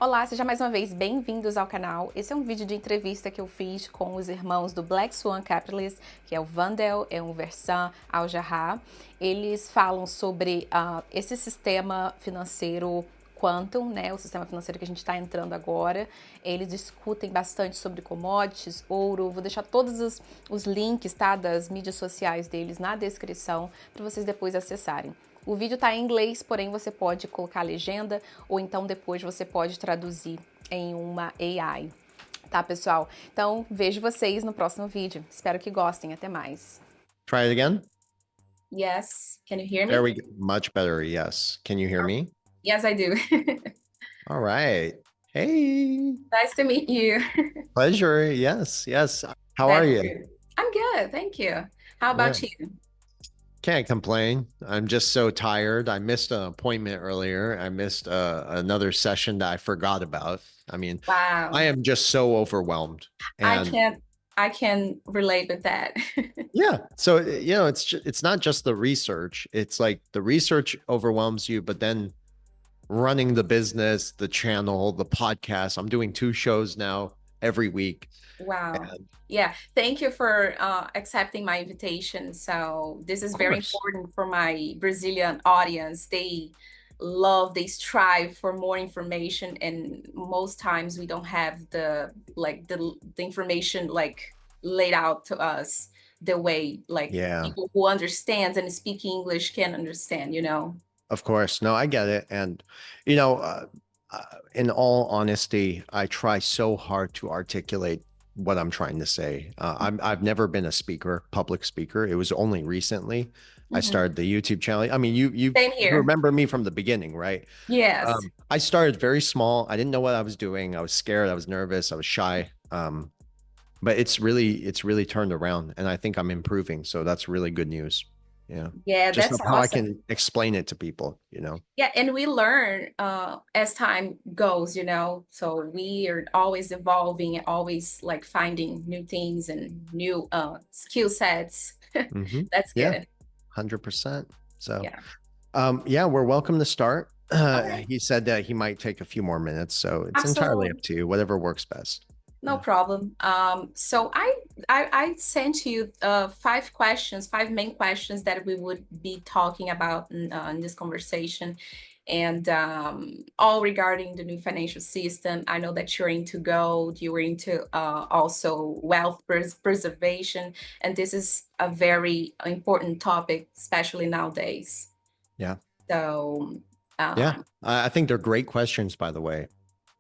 Olá, seja mais uma vez bem-vindos ao canal. Esse é um vídeo de entrevista que eu fiz com os irmãos do Black Swan Capitalist, que é o Vandell, o Versan, ao Jarrah. Eles falam sobre esse sistema financeiro Quantum, né, o sistema financeiro que a gente está entrando agora. Eles discutem bastante sobre commodities, ouro. Vou deixar todos os links, tá, das mídias sociais deles na descrição para vocês depois acessarem. O vídeo está em inglês, porém você pode colocar a legenda ou então depois você pode traduzir em uma AI. Tá, pessoal? Então, vejo vocês no próximo vídeo. Espero que gostem. Até mais. Try it again. Yes. Can you hear me? There we go. Much better. Yes. Can you hear me? Yes, I do. All right. Hey, Nice to meet you. pleasure. Yes, yes. How are That's you? good. I'm good. Thank you. How about Yeah. you? Can't complain. I'm just so tired. I missed an appointment earlier. I missed another session that I forgot about. I mean, I Wow. am just so overwhelmed. I And can I can relate with that. yeah, so it's not just the research. It's like the research overwhelms you, but then running the business, the channel, the podcast. I'm doing 2 shows now every week. Wow. And Yeah. Thank you for accepting my invitation. So this is of very course, important for my Brazilian audience. They strive for more information, and most times we don't have the information like laid out to us the way like yeah, people who understands and speak English can understand, you know? of course. No, I get it. And, you know, in all honesty, I try so hard to articulate what I'm trying to say. I've never been a speaker, public speaker. It was only recently I Mhm. started the YouTube channel. I mean, you Same here. remember me from the beginning, right? Yes. I started very small. I didn't know what I was doing. I was scared. I was nervous. I was shy. But it's really turned around, and I think I'm improving. So that's really good news. Yeah, Yeah, just that's of how I awesome. can explain it to people. Yeah, and we learn as time goes, you know. So we are always evolving and always like finding new things and new skill sets. Hmm. That's Yeah, good. 100%. So, Yeah. yeah, we're welcome to start. Okay. He said that he might take a few more minutes, so it's entirely up Absolutely. to you, whatever works best. No Yeah. problem. So I sent you five questions, five main questions that we would be talking about in this conversation, and all regarding the new financial system. I know that you're into gold, you're into also wealth preservation, and this is a very important topic, especially nowadays. Yeah. So Yeah. um, I think they're great questions, by the way.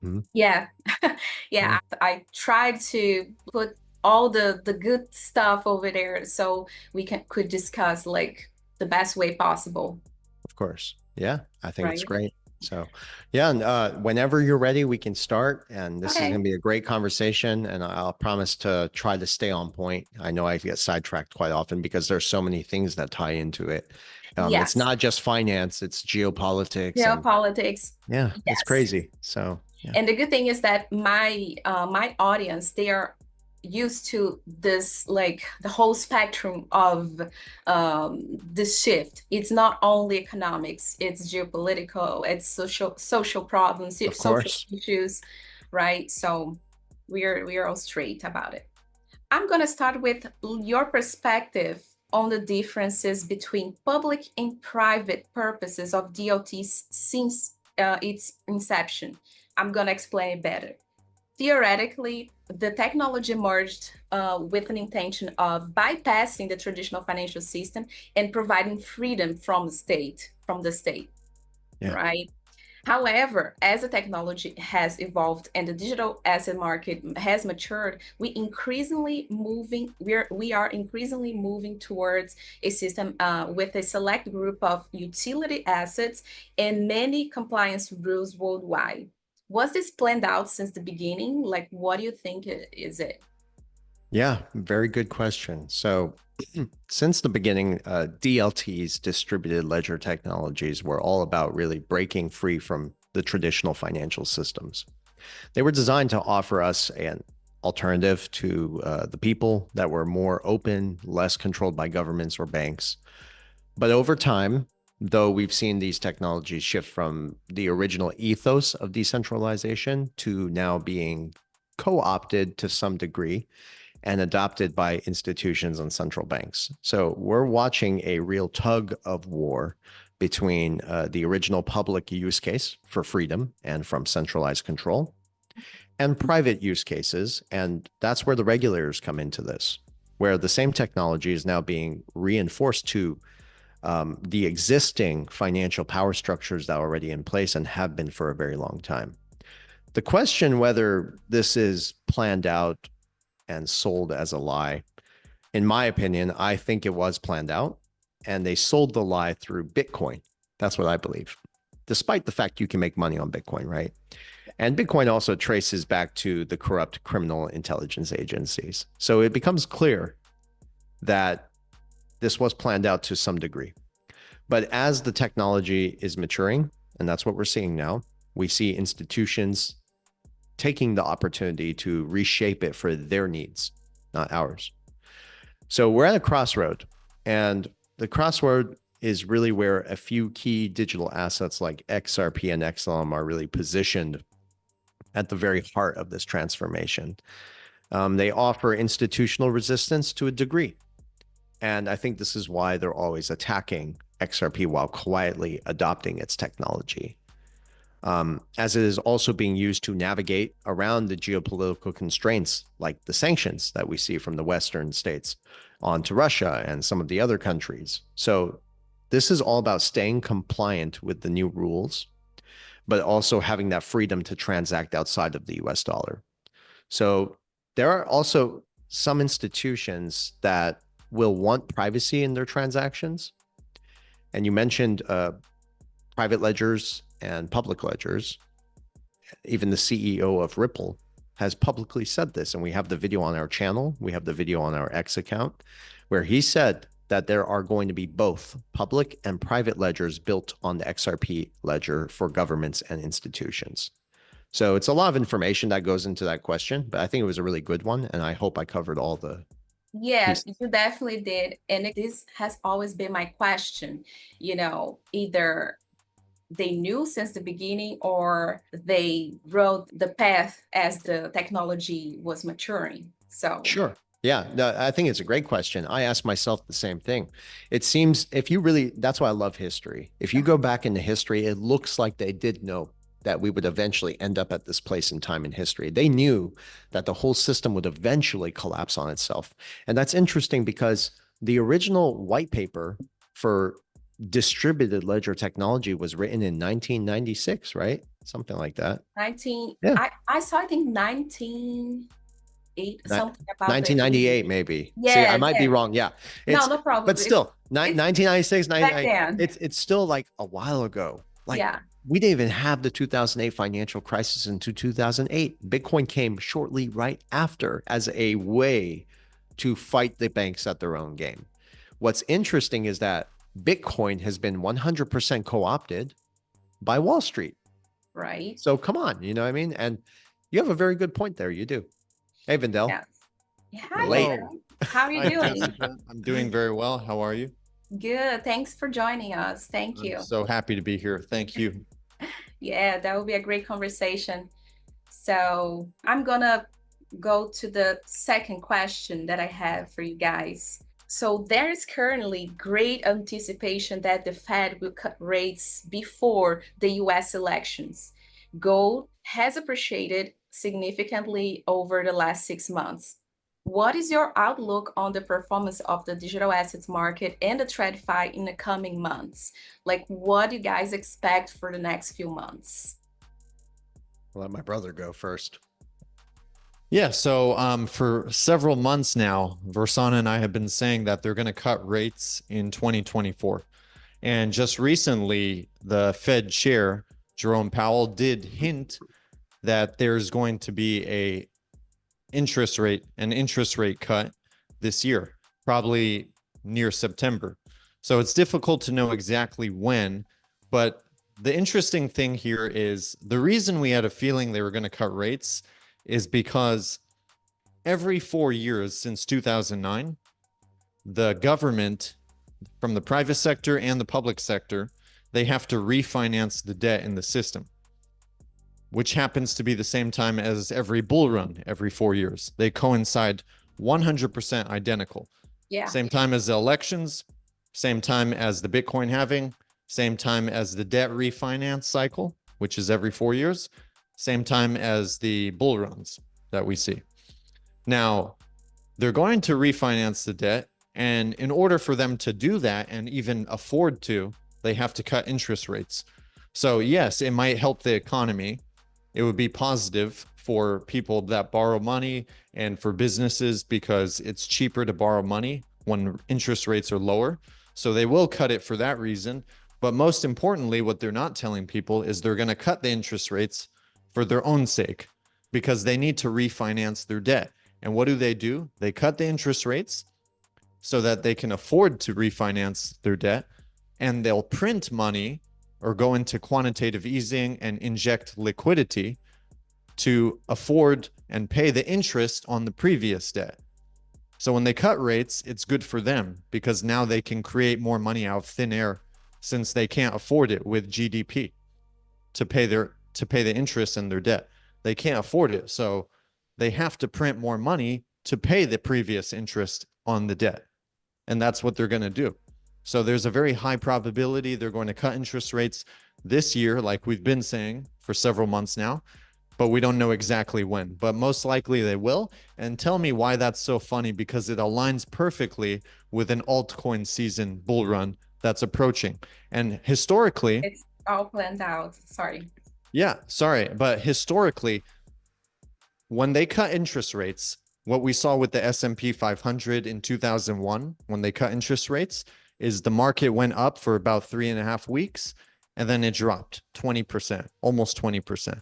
Mhm. yeah, Yeah. yeah. I tried to put all the good stuff over there so we could discuss like the best way possible, Of course. Yeah, I think it's right? great. So, yeah, and whenever you're ready, we can start. And this is Okay. going to be a great conversation. And I'll promise to try to stay on point. I know I get sidetracked quite often because there's so many things that tie into it. It's Yes. not just finance, it's geopolitics. And Geopolitics. yeah, it's Yes. crazy. So, yeah, And the good thing is that my audience, they are used to this like the whole spectrum of this shift. It's not only economics, it's geopolitical, it's social problems, of social course. issues, right? So we are all straight about it. I'm going to start with your perspective on the differences between public and private purposes of DLTs since its inception. I'm going to explain it better. Theoretically, the technology emerged with an intention of bypassing the traditional financial system and providing freedom from the state, Yeah. right? However, as the technology has evolved and the digital asset market has matured, we are increasingly moving towards a system with a select group of utility assets and many compliance rules worldwide. Was this planned out since the beginning? Like, what do you think is it? Yeah, very good question. So, since the beginning, DLTs, distributed ledger technologies, were all about really breaking free from the traditional financial systems. They were designed to offer us an alternative to the people that were more open, less controlled by governments or banks. But over time, though we've seen these technologies shift from the original ethos of decentralization to now being co-opted to some degree and adopted by institutions and central banks. So we're watching a real tug of war between the original public use case for freedom and from centralized control and private use cases. And that's where the regulators come into this, where the same technology is now being reinforced to the existing financial power structures that are already in place and have been for a very long time. The question whether this is planned out and sold as a lie, in my opinion, I think it was planned out and they sold the lie through Bitcoin. That's what I believe, despite the fact you can make money on Bitcoin, right? And Bitcoin also traces back to the corrupt criminal intelligence agencies. So it becomes clear that this was planned out to some degree. But as the technology is maturing, and that's what we're seeing now, we see institutions taking the opportunity to reshape it for their needs, not ours. So we're at a crossroad, and the crossroad is really where a few key digital assets like XRP and XLM are really positioned at the very heart of this transformation. They offer institutional resistance to a degree. And I think this is why they're always attacking XRP while quietly adopting its technology. As it is also being used to navigate around the geopolitical constraints like the sanctions that we see from the Western states onto Russia and some of the other countries. So this is all about staying compliant with the new rules, but also having that freedom to transact outside of the US dollar. So there are also some institutions that will want privacy in their transactions. And you mentioned private ledgers and public ledgers. Even the CEO of Ripple has publicly said this, and we have the video on our channel. We have the video on our X account where he said that there are going to be both public and private ledgers built on the XRP ledger for governments and institutions. So it's a lot of information that goes into that question, but I think it was a really good one, and I hope I covered all the Yeah, pieces. you definitely did. And this has always been my question. Either they knew since the beginning or they wrote the path as the technology was maturing. So, Sure. Yeah, no, I think it's a great question. I ask myself the same thing. It seems if you really, that's why I love history. If you go back into history, it looks like they did know that we would eventually end up at this place in time in history. They knew that the whole system would eventually collapse on itself. And that's interesting because the original white paper for distributed ledger technology was written in 1996, right? Something like that. 19, Yeah. I saw, I think 1908, something about the 1998, maybe. See, I Yes, might be yes. wrong. Yeah. No, It's, no problem. but still, It's 1996, back 99, then. it's still like a while ago. Like Yeah, we didn't even have the 2008 financial crisis into 2008. Bitcoin came shortly right after as a way to fight the banks at their own game. What's interesting is that Bitcoin has been 100% co-opted by Wall Street. right. So come on, you know what I mean? And you have a very good point there. You do. Hey, Vandell. Yes. Yeah, You're hi late. there. Hello. How are you Hi, doing? Jessica. I'm doing very well. How are you? Good. Thanks for joining us. Thank I'm you. so happy to be here. Thank you. Yeah, that will be a great conversation. So I'm gonna go to the second question that I have for you guys. So there is currently great anticipation that the Fed will cut rates before the US elections. Gold has appreciated significantly over the last 6 months. What is your outlook on the performance of the digital assets market and the TradFi in the coming months? Like, what do you guys expect for the next few months? I'll let my brother go first. Yeah, so for several months now, Versan and I have been saying that they're going to cut rates in 2024. And just recently, the Fed chair, Jerome Powell, did hint that there's going to be an interest rate cut this year, probably near September. So it's difficult to know exactly when, but the interesting thing here is the reason we had a feeling they were going to cut rates is because every 4 years since 2009, the government from the private sector and the public sector, they have to refinance the debt in the system, which happens to be the same time as every bull run every 4 years. They coincide 100% identical. Yeah. Same time as the elections, same time as the Bitcoin halving, same time as the debt refinance cycle, which is every 4 years, same time as the bull runs that we see. Now, they're going to refinance the debt, and in order for them to do that and even afford to, they have to cut interest rates. So yes, it might help the economy. It would be positive for people that borrow money and for businesses because it's cheaper to borrow money when interest rates are lower. So they will cut it for that reason. But most importantly, what they're not telling people is they're going to cut the interest rates for their own sake because they need to refinance their debt. And what do? They cut the interest rates so that they can afford to refinance their debt, and they'll print money or go into quantitative easing and inject liquidity to afford and pay the interest on the previous debt. So when they cut rates, it's good for them because now they can create more money out of thin air since they can't afford it with GDP to pay the interest in their debt. They can't afford it. So they have to print more money to pay the previous interest on the debt. And that's what they're going to do. So there's a very high probability they're going to cut interest rates this year, like we've been saying for several months now, but we don't know exactly when, but most likely they will. And tell me why that's so funny, because it aligns perfectly with an altcoin season bull run that's approaching. And historically, It's all planned out. Sorry. Yeah, sorry. But historically, when they cut interest rates, what we saw with the S&P 500 in 2001, when they cut interest rates, is the market went up for about 3.5 weeks, and then it dropped 20%, almost 20%.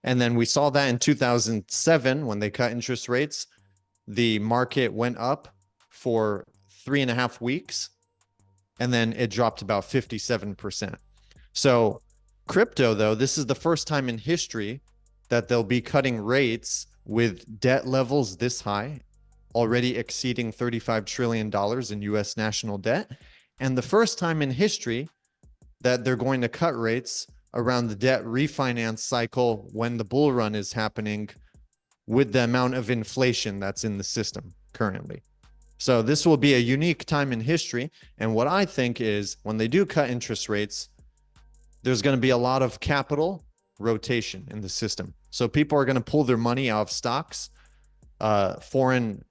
And then we saw that in 2007, when they cut interest rates, the market went up for 3.5 weeks, and then it dropped about 57%. So crypto, though, this is the first time in history that they'll be cutting rates with debt levels this high, already exceeding $35 trillion in US national debt. And the first time in history that they're going to cut rates around the debt refinance cycle when the bull run is happening with the amount of inflation that's in the system currently. So this will be a unique time in history. And what I think is when they do cut interest rates, there's going to be a lot of capital rotation in the system. So people are going to pull their money out of stocks. Foreign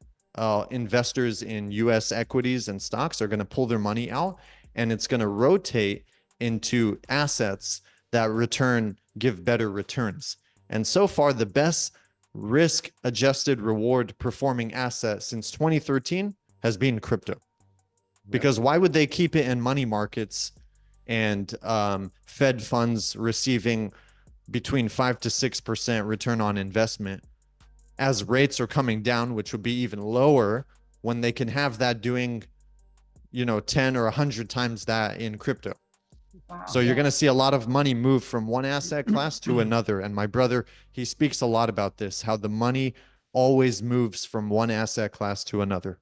investors in US equities and stocks are going to pull their money out, and it's going to rotate into assets that give better returns. And so far, the best risk adjusted reward performing asset since 2013 has been crypto. Because why would they keep it in money markets and Fed funds receiving between 5 to 6% return on investment as rates are coming down, which would be even lower, when they can have that doing, 10 or 100 times that in crypto? Wow. So you're going to see a lot of money move from one asset class to another. And my brother, he speaks a lot about this, how the money always moves from one asset class to another.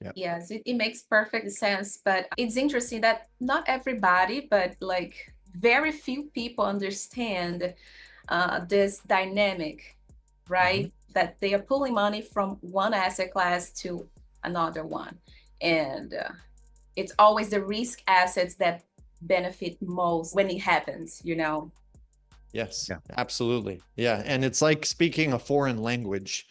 Yeah. Yes, it makes perfect sense. But it's interesting that not everybody, but like very few people understand this dynamic, right? That they are pulling money from one asset class to another one. And it's always the risk assets that benefit most when it happens, Yes, absolutely. Yeah. And it's like speaking a foreign language.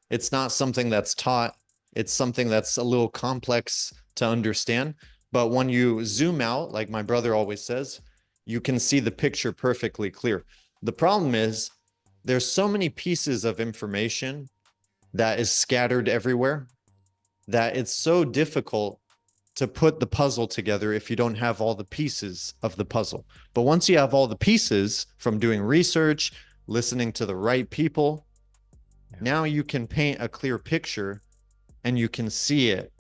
It's not something that's taught. It's something that's a little complex to understand. But when you zoom out, like my brother always says, you can see the picture perfectly clear. The problem is there's so many pieces of information that is scattered everywhere that it's so difficult to put the puzzle together if you don't have all the pieces of the puzzle. But once you have all the pieces from doing research, listening to the right people, now you can paint a clear picture and you can see it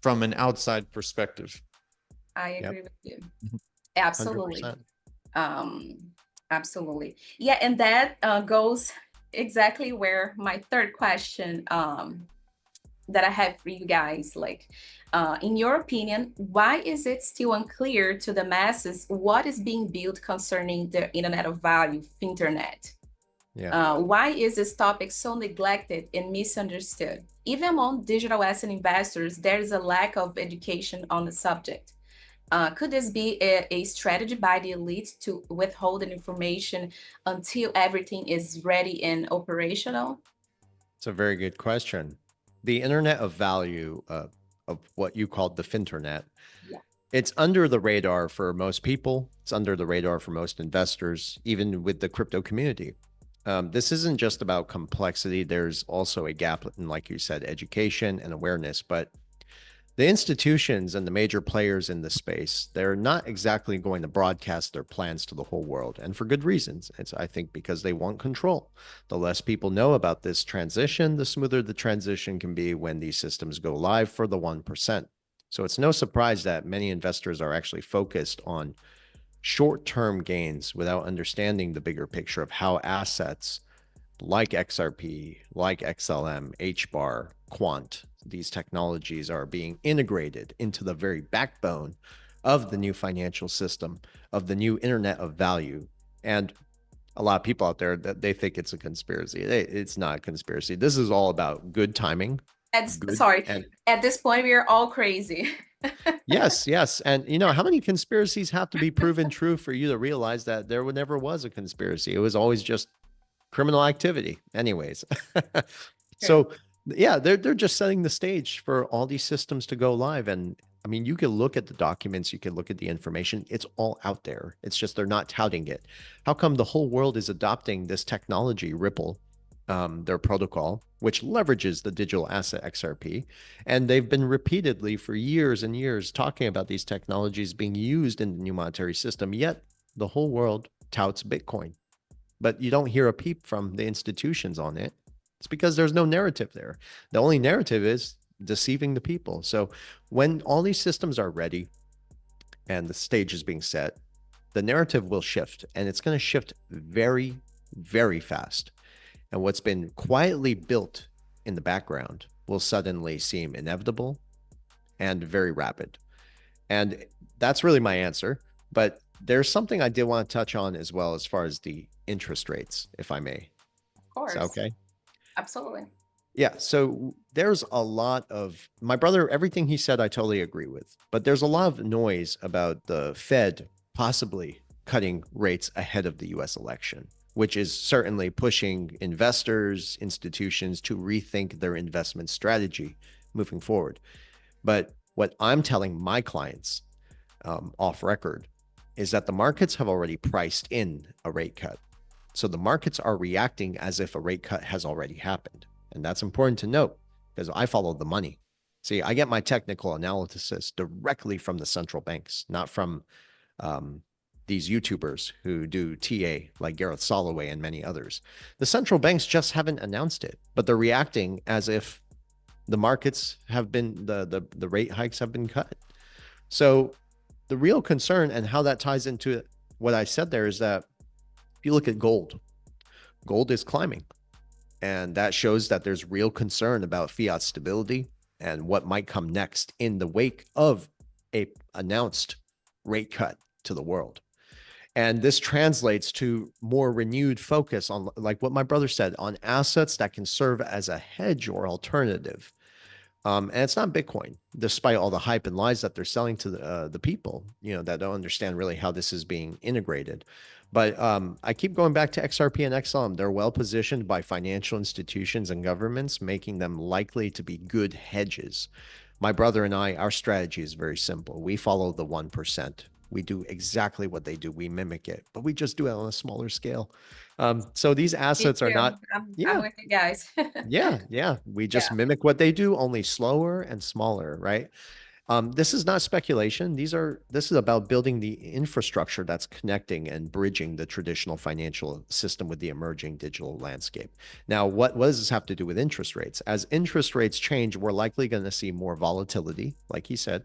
from an outside perspective. I agree with you. Absolutely. 100%. Absolutely. Yeah, and that goes exactly where my third question that I have for you guys. Like, in your opinion, why is it still unclear to the masses what is being built concerning the Internet of Value, Internet? Why is this topic so neglected and misunderstood? Even among digital asset investors, there is a lack of education on the subject. Could this be a strategy by the elite to withhold the information until everything is ready and operational? It's a very good question. The Internet of Value, of what you called the Finternet, Yeah. it's under the radar for most people. It's under the radar for most investors, even with the crypto community. This isn't just about complexity. There's also a gap in, like you said, education and awareness. But the institutions and the major players in the space, they're not exactly going to broadcast their plans to the whole world. And for good reasons. It's, I think, because they want control. The less people know about this transition, the smoother the transition can be when these systems go live for the 1%. So it's no surprise that many investors are actually focused on short-term gains without understanding the bigger picture of how assets like XRP, like XLM, HBAR, Quant, these technologies are being integrated into the very backbone of the new financial system, of the new Internet of Value. And a lot of people out there that they think it's a conspiracy. It's not a conspiracy. This is all about good timing. Sorry, at this point, we are all crazy. Yes, yes. And you know, how many conspiracies have to be proven true for you to realize that there never was a conspiracy? It was always just criminal activity. Anyways. So yeah, they're just setting the stage for all these systems to go live. And I mean, you can look at the documents, you can look at the information, it's all out there. It's just they're not touting it. How come the whole world is adopting this technology, Ripple, their protocol, which leverages the digital asset XRP? And they've been repeatedly for years and years talking about these technologies being used in the new monetary system, yet the whole world touts Bitcoin. But you don't hear a peep from the institutions on it. It's because there's no narrative there. The only narrative is deceiving the people. So when all these systems are ready and the stage is being set, the narrative will shift, and it's going to shift very, very fast. And what's been quietly built in the background will suddenly seem inevitable and very rapid. And that's really my answer. But there's something I did want to touch on as well, as far as the interest rates, if I may. Of course. Is that okay? Absolutely. Yeah. So there's a lot of, my brother, everything he said, I totally agree with. But there's a lot of noise about the Fed possibly cutting rates ahead of the US election, which is certainly pushing investors, institutions to rethink their investment strategy moving forward. But what I'm telling my clients off record is that the markets have already priced in a rate cut. So the markets are reacting as if a rate cut has already happened. And that's important to note because I follow the money. See, I get my technical analysis directly from the central banks, not from these YouTubers who do TA like Gareth Soloway and many others. The central banks just haven't announced it, but they're reacting as if the markets have been, the rate hikes have been cut. So the real concern and how that ties into what I said there is that if you look at gold, gold is climbing. And that shows that there's real concern about fiat stability and what might come next in the wake of a announced rate cut to the world. And this translates to more renewed focus on, like what my brother said, on assets that can serve as a hedge or alternative. And it's not Bitcoin, despite all the hype and lies that they're selling to the people, you know, that don't understand really how this is being integrated. But I keep going back to XRP and XLM. They're well positioned by financial institutions and governments, making them likely to be good hedges. My brother and I, our strategy is very simple. We follow the 1%. We do exactly what they do. We mimic it, but we just do it on a smaller scale. So these assets are not. I'm with you guys. Yeah. We just mimic what they do, only slower and smaller, right? This is not speculation. This is about building the infrastructure that's connecting and bridging the traditional financial system with the emerging digital landscape. Now, what does this have to do with interest rates? As interest rates change, we're likely going to see more volatility, like he said.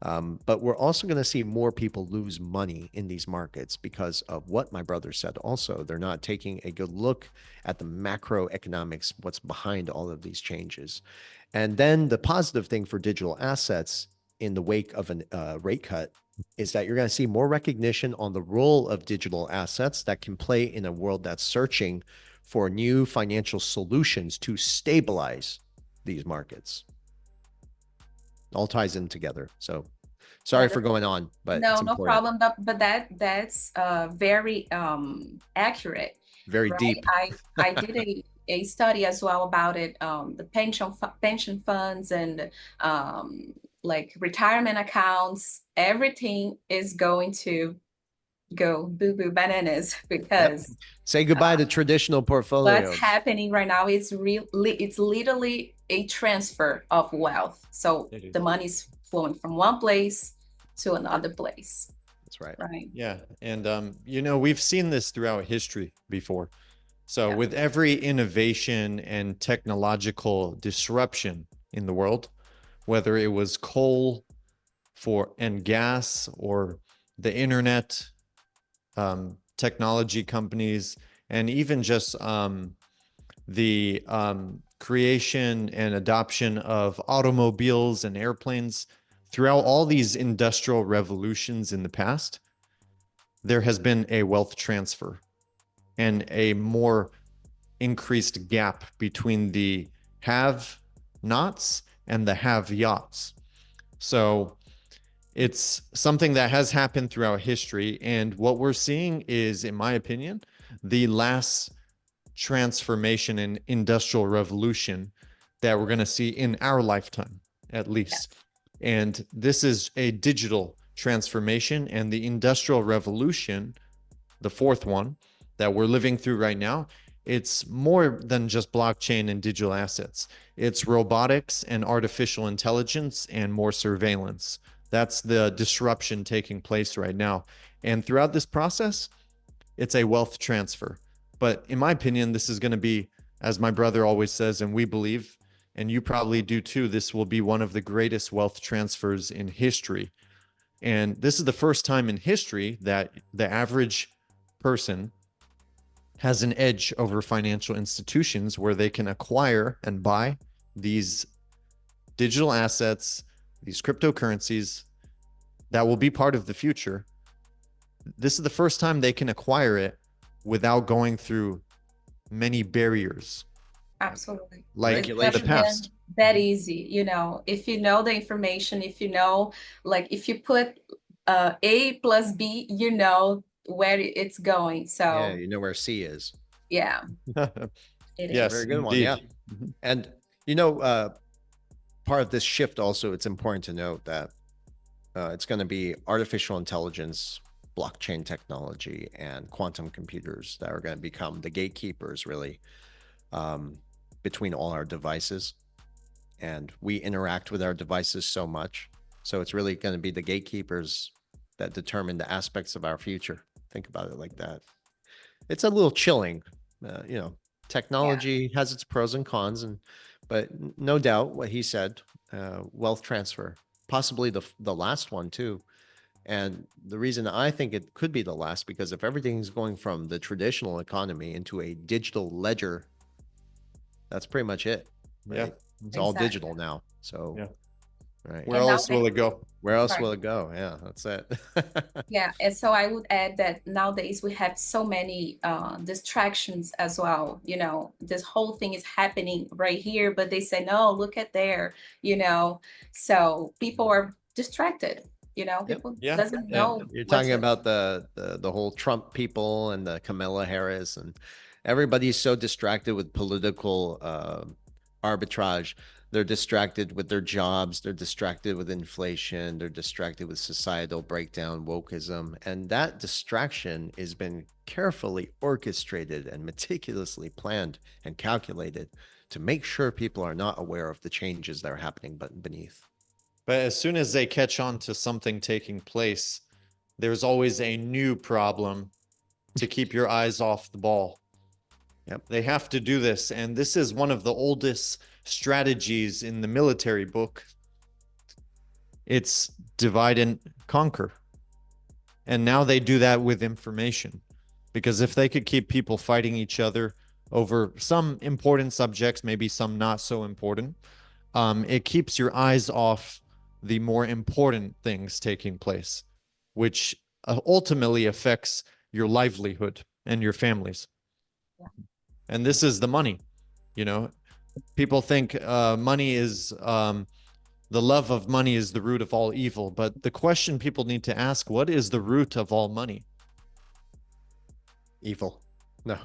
But we're also going to see more people lose money in these markets because of what my brother said. Also, they're not taking a good look at the macroeconomics, what's behind all of these changes. And then the positive thing for digital assets in the wake of a rate cut is that you're going to see more recognition on the role of digital assets that can play in a world that's searching for new financial solutions to stabilize these markets. All ties in together. So sorry for going on, but it's No important. problem. But that's very accurate, Very right? deep. I did a study as well about it. The pension funds and like retirement accounts, everything is going to go boo boo bananas Yep. because Say goodbye to traditional what's portfolios. happening right now is it's literally a transfer of wealth. So It is. the money's flowing from one place to another place. That's right. Right. Yeah. And, you know, we've seen this throughout history before. So Yeah. with every innovation and technological disruption in the world, whether it was coal and gas or the internet, technology companies, and even just the creation and adoption of automobiles and airplanes, throughout all these industrial revolutions in the past, there has been a wealth transfer and a more increased gap between the have-nots and the have-yachts. So it's something that has happened throughout history. And what we're seeing is, in my opinion, the last transformation and industrial revolution that we're going to see in our lifetime, at least. And this is a digital transformation, and the industrial revolution, the fourth one that we're living through right now, it's more than just blockchain and digital assets. It's robotics and artificial intelligence and more surveillance. That's the disruption taking place right now. And throughout this process, it's a wealth transfer. But in my opinion, this is going to be, as my brother always says, and we believe, and you probably do too, this will be one of the greatest wealth transfers in history. And this is the first time in history that the average person has an edge over financial institutions where they can acquire and buy these digital assets, these cryptocurrencies that will be part of the future. This is the first time they can acquire it without going through many barriers. Absolutely. Like It's the never past. been that easy, you know, if you know the information, if you know, like if you put A plus B, you know where it's going. Yeah, So you know where C is. yeah, it Yes, is. Very good one. Yeah. indeed. And you know, part of this shift also, it's important to note that it's going to be artificial intelligence, blockchain technology, and quantum computers that are going to become the gatekeepers, really, between all our devices. And we interact with our devices so much. So it's really going to be the gatekeepers that determine the aspects of our future. Think about it like that. It's a little chilling. You know, technology has its pros and cons, but no doubt what he said, wealth transfer, possibly the last one too. And the reason I think it could be the last, because if everything's going from the traditional economy into a digital ledger, that's pretty much it. Right? Yeah. It's all Exactly. digital now. So, Yeah. right. Where And else will nowadays, it go? Where else sorry. will it go? Yeah, that's it. Yeah, and so I would add that nowadays we have so many distractions as well. You know, this whole thing is happening right here, but they say, no, look at there, you know. So people are distracted, you know, Yep. people Yeah. doesn't Yeah. know You're what's talking about the whole Trump people and the Kamala Harris, and everybody's so distracted with political arbitrage. They're distracted with their jobs. They're distracted with inflation. They're distracted with societal breakdown, wokeism. And that distraction has been carefully orchestrated and meticulously planned and calculated to make sure people are not aware of the changes that are happening beneath. But as soon as they catch on to something taking place, there's always a new problem to keep your eyes off the ball. Yep. They have to do this. And this is one of the oldest strategies in the military book It's divide and conquer. And now they do that with information, because if they could keep people fighting each other over some important subjects, maybe some not so important, it keeps your eyes off the more important things taking place, which ultimately affects your livelihood and your families. Yeah. And this is the money. People think money is the love of money is the root of all evil. But the question people need to ask, what is the root of all money? Evil. No.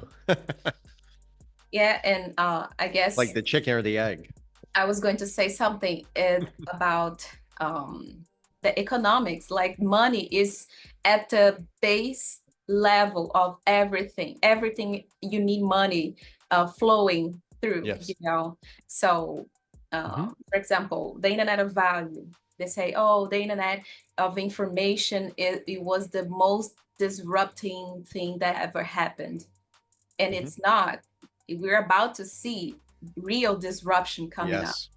Yeah, and I guess Like the chicken or the egg. I was going to say something about the economics. Like money is at the base level of everything. Everything you need money flowing through. Yes. So Mhm. for example, the internet of value. They say, oh, the internet of information, it was the most disrupting thing that ever happened, and Mhm. it's not. We're about to see real disruption coming up, Yes.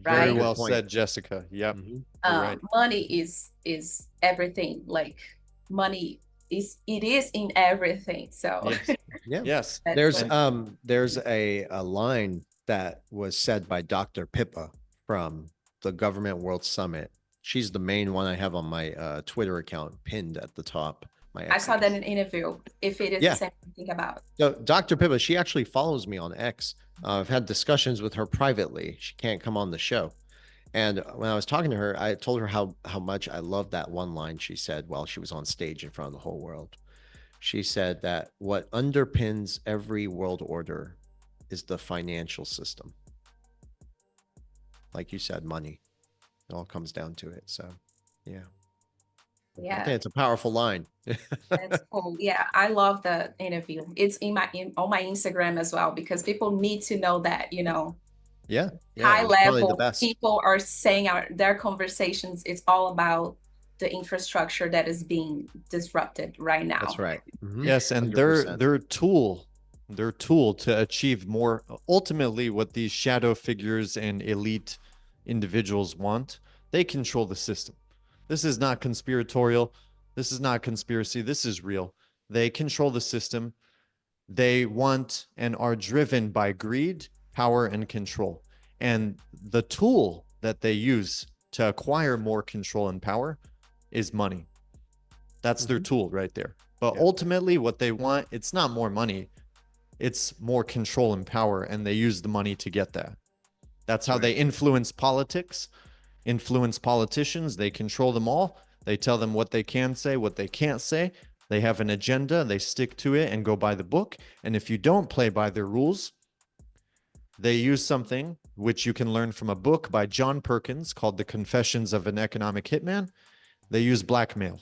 Very Very right? good well point. said, Jessica. Yep, Mhm. you're right. Money is everything. Like money is in everything. So Yes. Yeah. Yes. that's There's what. there's a line that was said by Dr. Pippa from the Government World Summit. She's the main one I have on my Twitter account pinned at the top. My I X saw that in account. an interview. If it is the Yeah. same thing, think about. So Dr. Pippa, she actually follows me on X. I've had discussions with her privately. She can't come on the show. And when I was talking to her, I told her how much I loved that one line she said while she was on stage in front of the whole world. She said that what underpins every world order is the financial system. Like you said, money. It all comes down to it. So, yeah, I Yeah, think it's a powerful line. that's cool. Yeah, I love the interview. It's on my Instagram as well, because people need to know that, Yeah, yeah, it high was probably the level best. people are saying their conversations. It's all about the infrastructure that is being disrupted right That's now. right. Yes, and 100%. their tool to achieve more, ultimately what these shadow figures and elite individuals want, they control the system. This is not conspiratorial. This is not conspiracy. This is real. They control the system. They want and are driven by greed, power, and control. And the tool that they use to acquire more control and power is money. That's their tool right there. But Yeah. ultimately, what they want, it's not more money, it's more control and power. And they use the money to get that. That's how they influence politics, influence politicians. They control them all. They tell them what they can say, what they can't say. They have an agenda, they stick to it and go by the book. And if you don't play by their rules, they use something which you can learn from a book by John Perkins called The Confessions of an Economic Hitman. They use blackmail.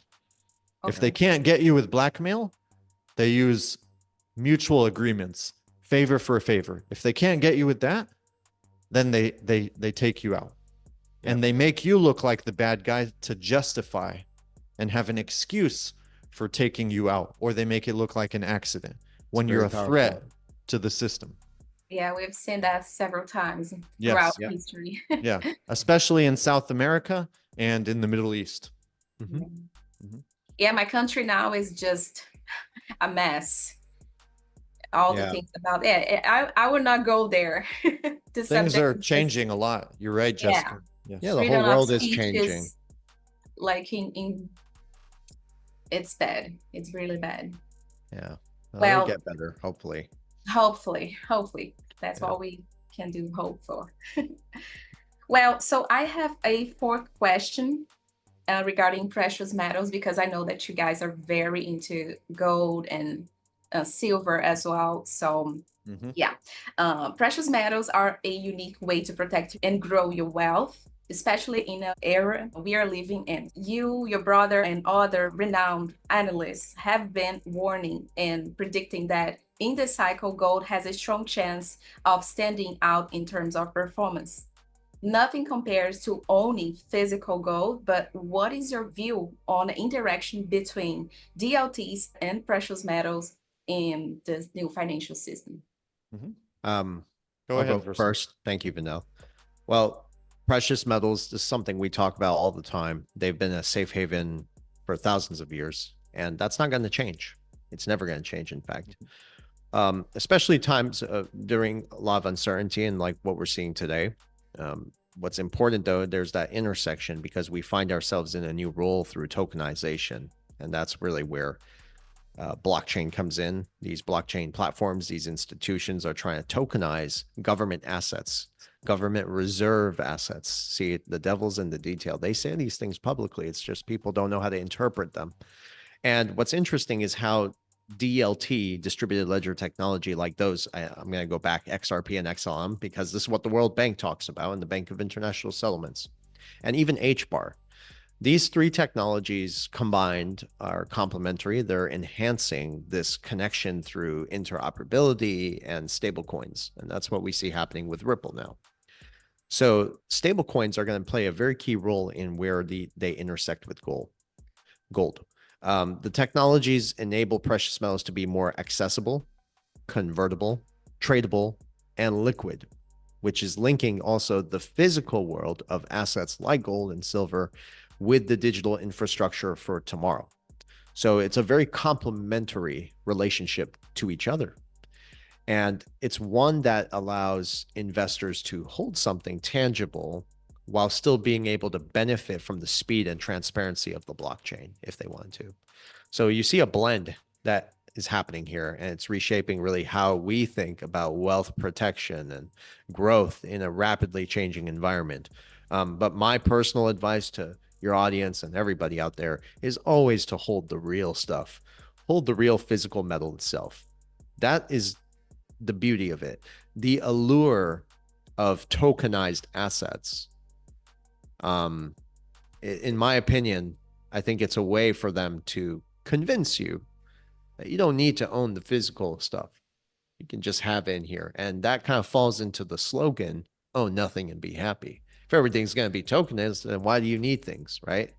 If they Okay. can't get you with blackmail, they use mutual agreements, favor for a favor. If they can't get you with that, then they take you out. Yep. And they make you look like the bad guy to justify and have an excuse for taking you out, or they make it look like an accident when you're a very threat powerful. to the system. Yeah, we've seen that several times throughout Yes. Yeah. history. Yeah. Especially in South America and in the Middle East. Mhm. Mhm. Yeah, my country now is just a mess. All the Yeah. things about it. I would not go there. The Things subject are is just, changing a lot. You're right, yeah, Jessica. Yes. Yeah, the whole freedom of world is speech changing. is like it's bad. It's really bad. Yeah. Well, it'll Well, get better, hopefully. hopefully, that's Yeah. what we can do, hope for. Well, so I have a fourth question regarding precious metals, because I know that you guys are very into gold and silver as well. So Mhm. yeah, precious metals are a unique way to protect and grow your wealth, especially in an era we are living in. You, your brother, and other renowned analysts have been warning and predicting that in this cycle, gold has a strong chance of standing out in terms of performance. Nothing compares to owning physical gold, but what is your view on the interaction between DLTs and precious metals in this new financial system? Mhm. Um, Go I'll ahead, go Versan. first. Thank you, Vandell. Well, Precious metals is something we talk about all the time. They've been a safe haven for thousands of years, and that's not going to change. It's never going to change, in fact. Especially times during a lot of uncertainty and like what we're seeing today. What's important, though, there's that intersection because we find ourselves in a new role through tokenization. And that's really where blockchain comes in. These blockchain platforms, these institutions are trying to tokenize government assets, government reserve assets. See, the devil's in the detail. They say these things publicly. It's just people don't know how to interpret them. And what's interesting is how DLT, distributed ledger technology, like those, I'm going to go back XRP and XLM because this is what the World Bank talks about and the Bank of International Settlements, and even HBAR. These three technologies combined are complementary. They're enhancing this connection through interoperability and stablecoins. And that's what we see happening with Ripple now. So stablecoins are going to play a very key role in where they intersect with gold. The technologies enable precious metals to be more accessible, convertible, tradable, and liquid, which is linking also the physical world of assets like gold and silver with the digital infrastructure for tomorrow. So it's a very complementary relationship to each other. And it's one that allows investors to hold something tangible while still being able to benefit from the speed and transparency of the blockchain if they want to. So you see a blend that is happening here, and it's reshaping really how we think about wealth protection and growth in a rapidly changing environment. But my personal advice to your audience and everybody out there is always to hold the real stuff, hold the real physical metal itself. That is the beauty of it. The allure of tokenized assets, in my opinion, I think it's a way for them to convince you that you don't need to own the physical stuff. You can just have it in here. And that kind of falls into the slogan, own nothing and be happy. If everything's going to be tokenized, then why do you need things, right?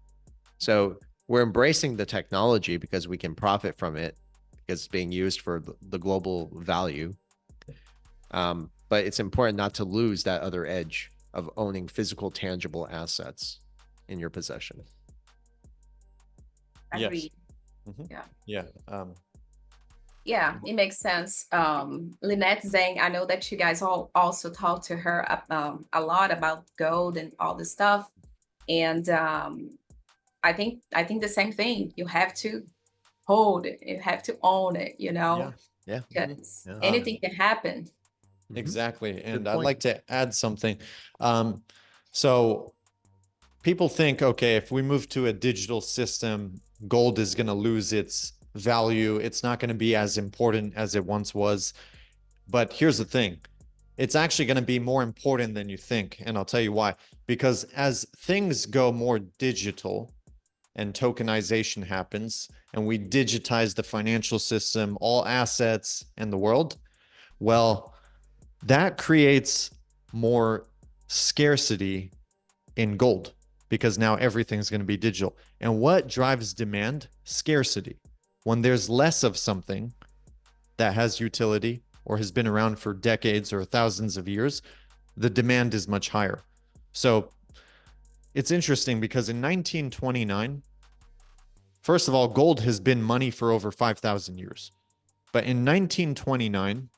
So we're embracing the technology because we can profit from it because it's being used for the global value. But it's important not to lose that other edge of owning physical, tangible assets in your possession. Agreed. Yes. Yeah. Yeah, it makes sense. Lynette Zhang, I know that you guys all also talk to her a lot about gold and all this stuff. And I think the same thing. You have to hold it. You have to own it, Yeah. because anything can happen. Exactly. And I'd like to add something. So people think, okay, if we move to a digital system, gold is going to lose its value. It's not going to be as important as it once was. But here's the thing. It's actually going to be more important than you think. And I'll tell you why. Because as things go more digital and tokenization happens, and we digitize the financial system, all assets in the world, well, that creates more scarcity in gold because now everything's going to be digital. And what drives demand? Scarcity. When there's less of something that has utility or has been around for decades or thousands of years, the demand is much higher. So it's interesting because in 1929, first of all, gold has been money for over 5,000 years. But in 1929,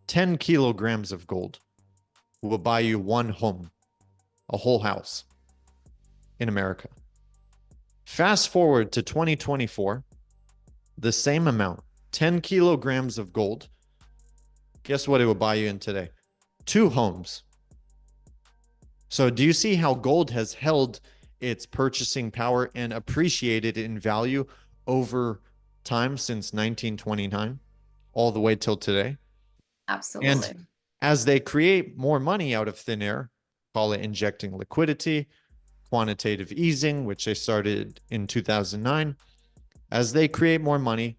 10 kilograms of gold will buy you one home, a whole house in America. Fast forward to 2024, the same amount, 10 kilograms of gold. Guess what it will buy you in today? 2 homes. So do you see how gold has held its purchasing power and appreciated in value over time since 1929, all the way till today? Absolutely. And as they create more money out of thin air, call it injecting liquidity, quantitative easing, which they started in 2009, as they create more money,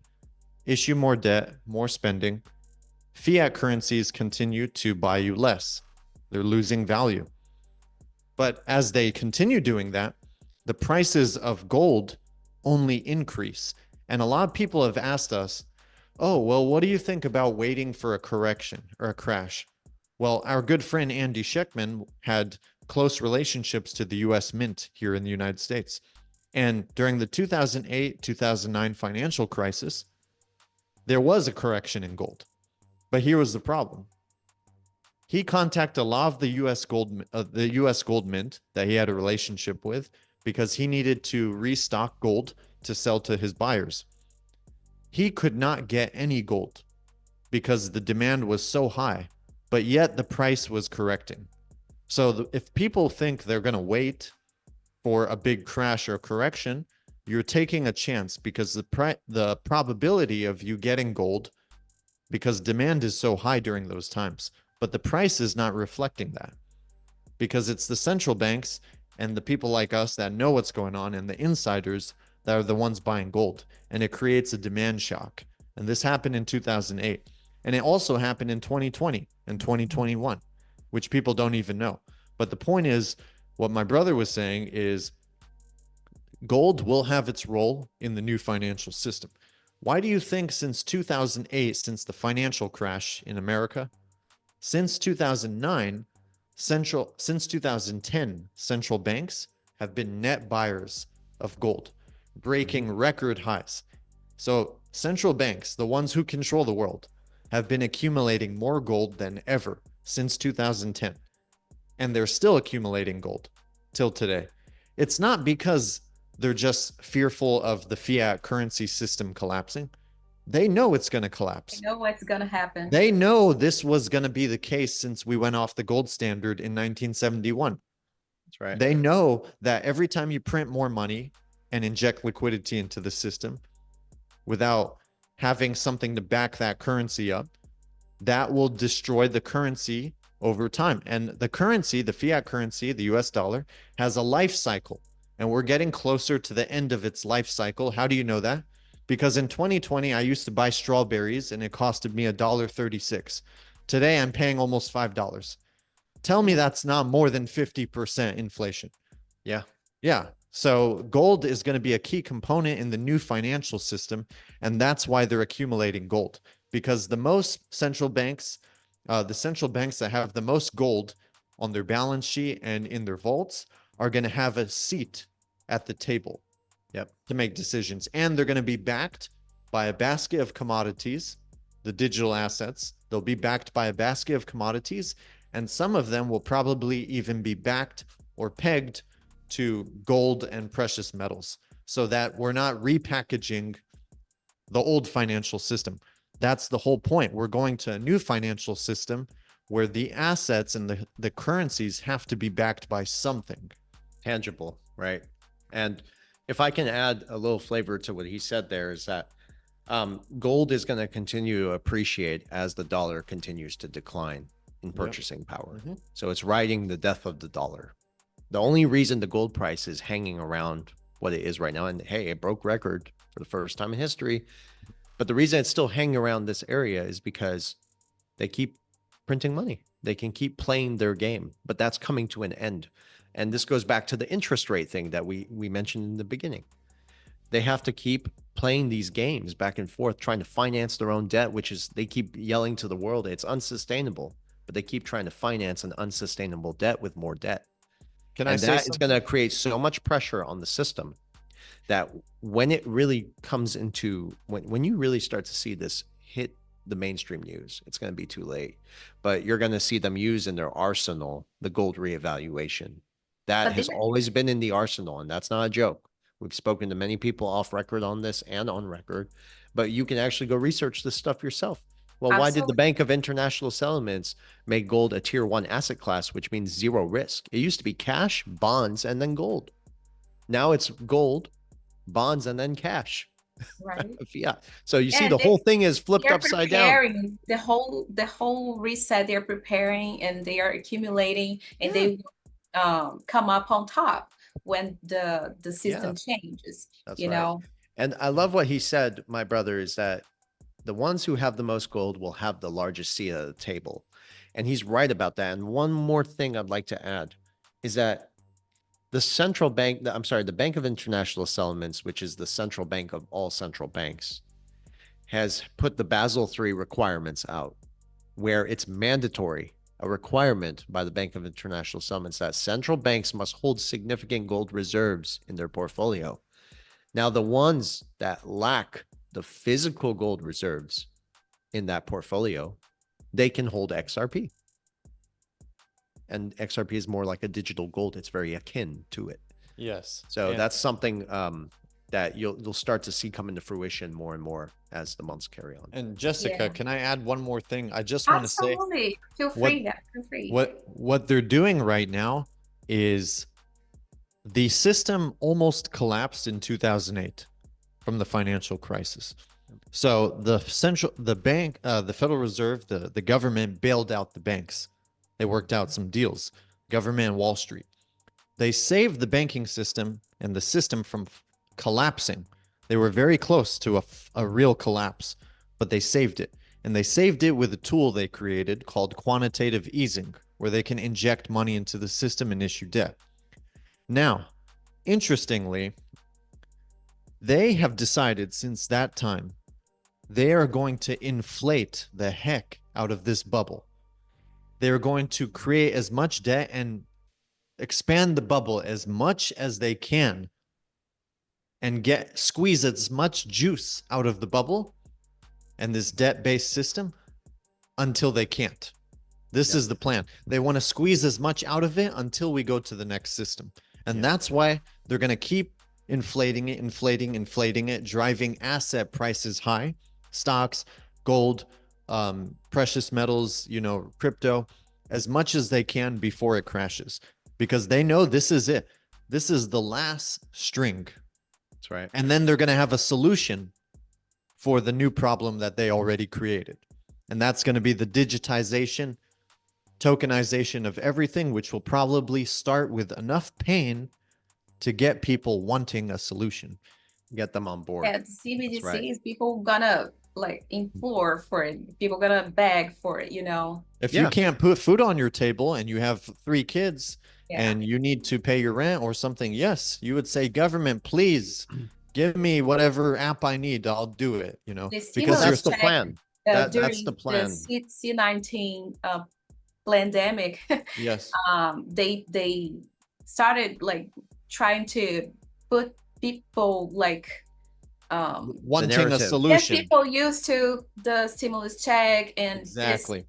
issue more debt, more spending, fiat currencies continue to buy you less. They're losing value. But as they continue doing that, the prices of gold only increase. And a lot of people have asked us, oh, well, what do you think about waiting for a correction or a crash? Well, our good friend Andy Sheckman had close relationships to the US Mint here in the United States. And during the 2008, 2009 financial crisis, there was a correction in gold. But here was the problem. He contacted a lot of the US gold mint that he had a relationship with because he needed to restock gold to sell to his buyers. He could not get any gold because the demand was so high, but yet the price was correcting. So if people think they're going to wait for a big crash or correction, you're taking a chance because the probability of you getting gold, because demand is so high during those times, but the price is not reflecting that because it's the central banks and the people like us that know what's going on and the insiders that are the ones buying gold, and it creates a demand shock. And this happened in 2008, and it also happened in 2020 and 2021, which people don't even know. But the point is, what my brother was saying is gold will have its role in the new financial system. Why do you think since 2008, since the financial crash in America, since 2009, since 2010, central banks have been net buyers of gold, breaking record highs. So central banks, the ones who control the world, have been accumulating more gold than ever since 2010. And they're still accumulating gold till today. It's not because they're just fearful of the fiat currency system collapsing. They know it's going to collapse. They know what's going to happen. They know this was going to be the case since we went off the gold standard in 1971. That's right. They know that every time you print more money and inject liquidity into the system without having something to back that currency up, that will destroy the currency over time. And the currency, the fiat currency, the US dollar, has a life cycle. And we're getting closer to the end of its life cycle. How do you know that? Because in 2020, I used to buy strawberries and it costed me $1.36. Today, I'm paying almost $5. Tell me that's not more than 50% inflation. Yeah. Yeah. So gold is going to be a key component in the new financial system. And that's why they're accumulating gold. Because the most central banks, the central banks that have the most gold on their balance sheet and in their vaults are going to have a seat at the table. Yep. To make decisions. And they're going to be backed by a basket of commodities, the digital assets. They'll be backed by a basket of commodities. And some of them will probably even be backed or pegged to gold and precious metals so that we're not repackaging the old financial system. That's the whole point. We're going to a new financial system where the assets and the currencies have to be backed by something tangible, right? And if I can add a little flavor to what he said there is that gold is going to continue to appreciate as the dollar continues to decline in purchasing power. Mm-hmm. So it's riding the death of the dollar. The only reason the gold price is hanging around what it is right now, and hey, it broke record for the first time in history, but the reason it's still hanging around this area is because they keep printing money. They can keep playing their game, but that's coming to an end. And this goes back to the interest rate thing that we mentioned in the beginning. They have to keep playing these games back and forth, trying to finance their own debt, which is, they keep yelling to the world, it's unsustainable, but they keep trying to finance an unsustainable debt with more debt. And that is going to create so much pressure on the system that when it really comes into, when you really start to see this hit the mainstream news, it's going to be too late. But you're going to see them use in their arsenal the gold reevaluation. That has always been in the arsenal, and that's not a joke. We've spoken to many people off record on this and on record, but you can actually go research this stuff yourself. Well, Absolutely. Why did the Bank of International Settlements make gold a tier 1 asset class, which means zero risk? It used to be cash, bonds, and then gold. Now it's gold, bonds, and then cash. Right. Fiat. So you see the whole thing is flipped upside down. The whole reset they're preparing, and they are accumulating, and they come up on top when the system changes. That's you know. And I love what he said, my brother, is that the ones who have the most gold will have the largest seat at the table. And he's right about that. And one more thing I'd like to add is that the central bank, the Bank of International Settlements, which is the central bank of all central banks, has put the Basel III requirements out where it's mandatory a requirement by the Bank of International Settlements that central banks must hold significant gold reserves in their portfolio. Now, the ones that lack the physical gold reserves in that portfolio, they can hold XRP. And XRP is more like a digital gold. It's very akin to it. Yes. So And that's something that you'll start to see come into fruition more and more as the months carry on. and Jessica, Yeah. can I add one more thing? I just want to say Absolutely. Feel what free. Yeah, feel free. what they're doing right now is the system almost collapsed in 2008 from the financial crisis. So the Federal Reserve, the government bailed out the banks. They worked out some deals, government and Wall Street. They saved the banking system and the system from collapsing. They were very close to a real collapse, but they saved it. And they saved it with a tool they created called quantitative easing, where they can inject money into the system and issue debt. Now, interestingly, they have decided since that time they are going to inflate the heck out of this bubble. They're going to create as much debt and expand the bubble as much as they can and squeeze as much juice out of the bubble and this debt-based system until they can't. This is the plan. They want to squeeze as much out of it until we go to the next system. And that's why they're going to keep inflating it, driving asset prices high, stocks, gold, precious metals, crypto, as much as they can before it crashes, because they know this is it. This is the last string. That's right. And then they're going to have a solution for the new problem that they already created. And that's going to be the digitization, tokenization of everything, which will probably start with enough pain to get people wanting a solution. Get them on board. Yeah, the CBDCs, people gonna implore for it. People gonna beg for it, If you can't put food on your table and you have 3 kids and you need to pay your rent or something, yes, you would say, government, please give me whatever app I need. I'll do it, because that's the plan. That's the plan. The C-19 pandemic, yes, they started trying to put people wanting a solution. Yes, people used to the stimulus check and exactly.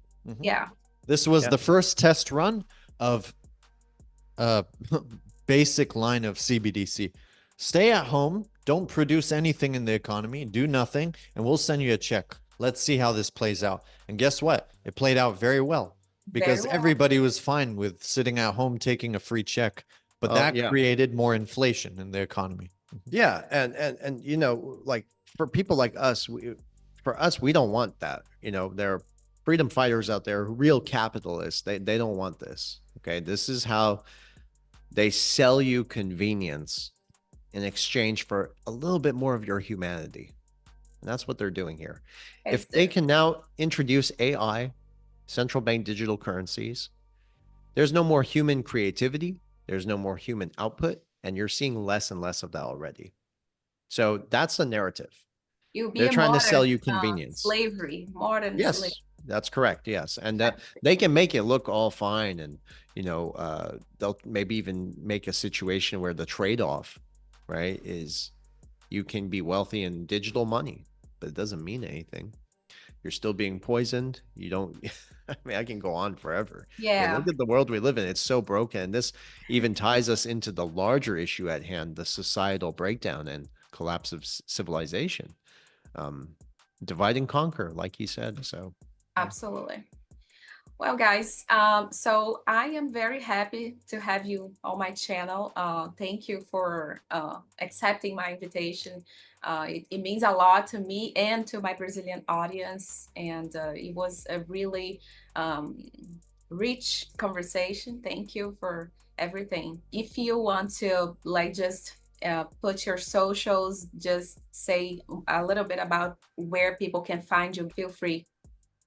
This was the first test run of a basic line of CBDC. Stay at home, don't produce anything in the economy, do nothing, and we'll send you a check. Let's see how this plays out. And guess what? It played out very well because everybody was fine with sitting at home taking a free check. But that created more inflation in the economy. Yeah, and for people like us, we don't want that. There are freedom fighters out there, real capitalists. They don't want this. Okay, this is how they sell you convenience in exchange for a little bit more of your humanity, and that's what they're doing here. If they can now introduce AI, central bank digital currencies, there's no more human creativity. There's no more human output, and you're seeing less and less of that already. So that's the narrative. They're trying to sell you convenience. Slavery, modern slavery. That's correct. Yes. And that they can make it look all fine. And, they'll maybe even make a situation where the trade-off, right, is you can be wealthy in digital money, but it doesn't mean anything. You're still being poisoned. You don't, I mean, I can go on forever. Yeah. Look at the world we live in. It's so broken. This even ties us into the larger issue at hand, the societal breakdown and collapse of civilization. Divide and conquer, like you said. So absolutely. Well, guys, so I am very happy to have you on my channel. Thank you for accepting my invitation. It means a lot to me and to my Brazilian audience. And it was a really rich conversation. Thank you for everything. If you want to just put your socials, just say a little bit about where people can find you, feel free.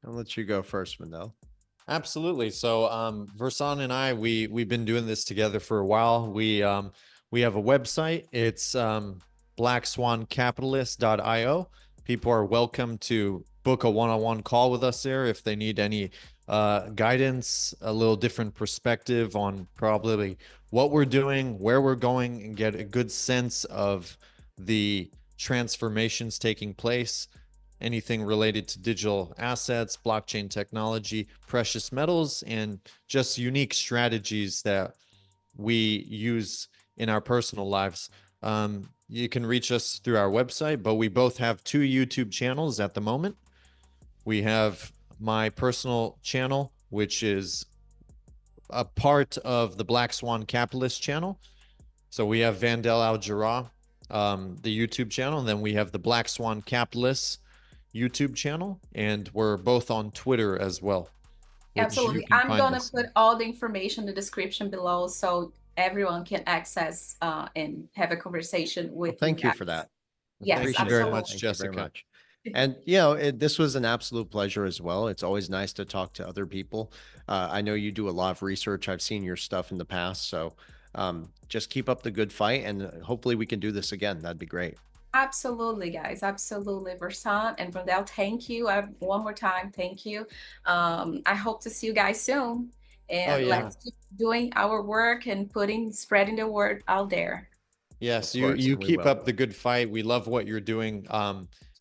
I'll let you go first, Vandell. Absolutely. So Versan and I, we've been doing this together for a while. We have a website. It's blackswancapitalist.io. People are welcome to book a one-on-one call with us there if they need any guidance, a little different perspective on probably what we're doing, where we're going, and get a good sense of the transformations taking place, anything related to digital assets, blockchain technology, precious metals, and just unique strategies that we use in our personal lives. You can reach us through our website, but we both have 2 YouTube channels at the moment. We have my personal channel, which is a part of the Black Swan Capitalist channel. So we have Vandell Al Jarrah, the YouTube channel, and then we have the Black Swan Capitalists YouTube channel, and we're both on Twitter as well, which Absolutely. you can I'm find gonna us. put all the information in the description below so everyone can access and have a conversation Well, with you thank you guys. for that. Yes, Thank you Appreciate very that. absolutely. much, Thank you very Jessica. much. And you know, this was an absolute pleasure as well. It's always nice to talk to other people. I know you do a lot of research. I've seen your stuff in the past, so just keep up the good fight, and hopefully we can do this again. That'd be great. Absolutely, guys. Absolutely. Versan and Vandell, thank you. One more time, thank you. I hope to see you guys soon. Oh And yeah. let's keep doing our work and spreading the word out there. Yes, Of you course, you we keep will. up the good fight. We love what you're doing.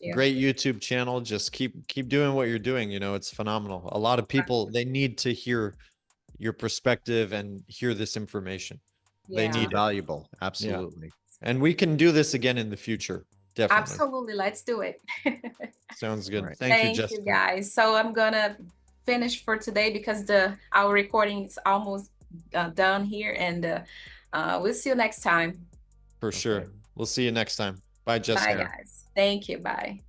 Yeah. Great YouTube channel. Just keep doing what you're doing. You know, it's phenomenal. A lot of people, they need to hear your perspective and hear this information. They Yeah. need it. Valuable. Yeah. Absolutely. And we can do this again in the future. Definitely. Absolutely. Let's do it. Sounds All good. right. Thank you, Thank you, Jessica. guys. So I'm gonna finish for today because our recording is almost done here, and we'll see you next time. For sure. Okay. We'll see you next time. Bye, Bye, Jessica. guys. Thank you. Bye.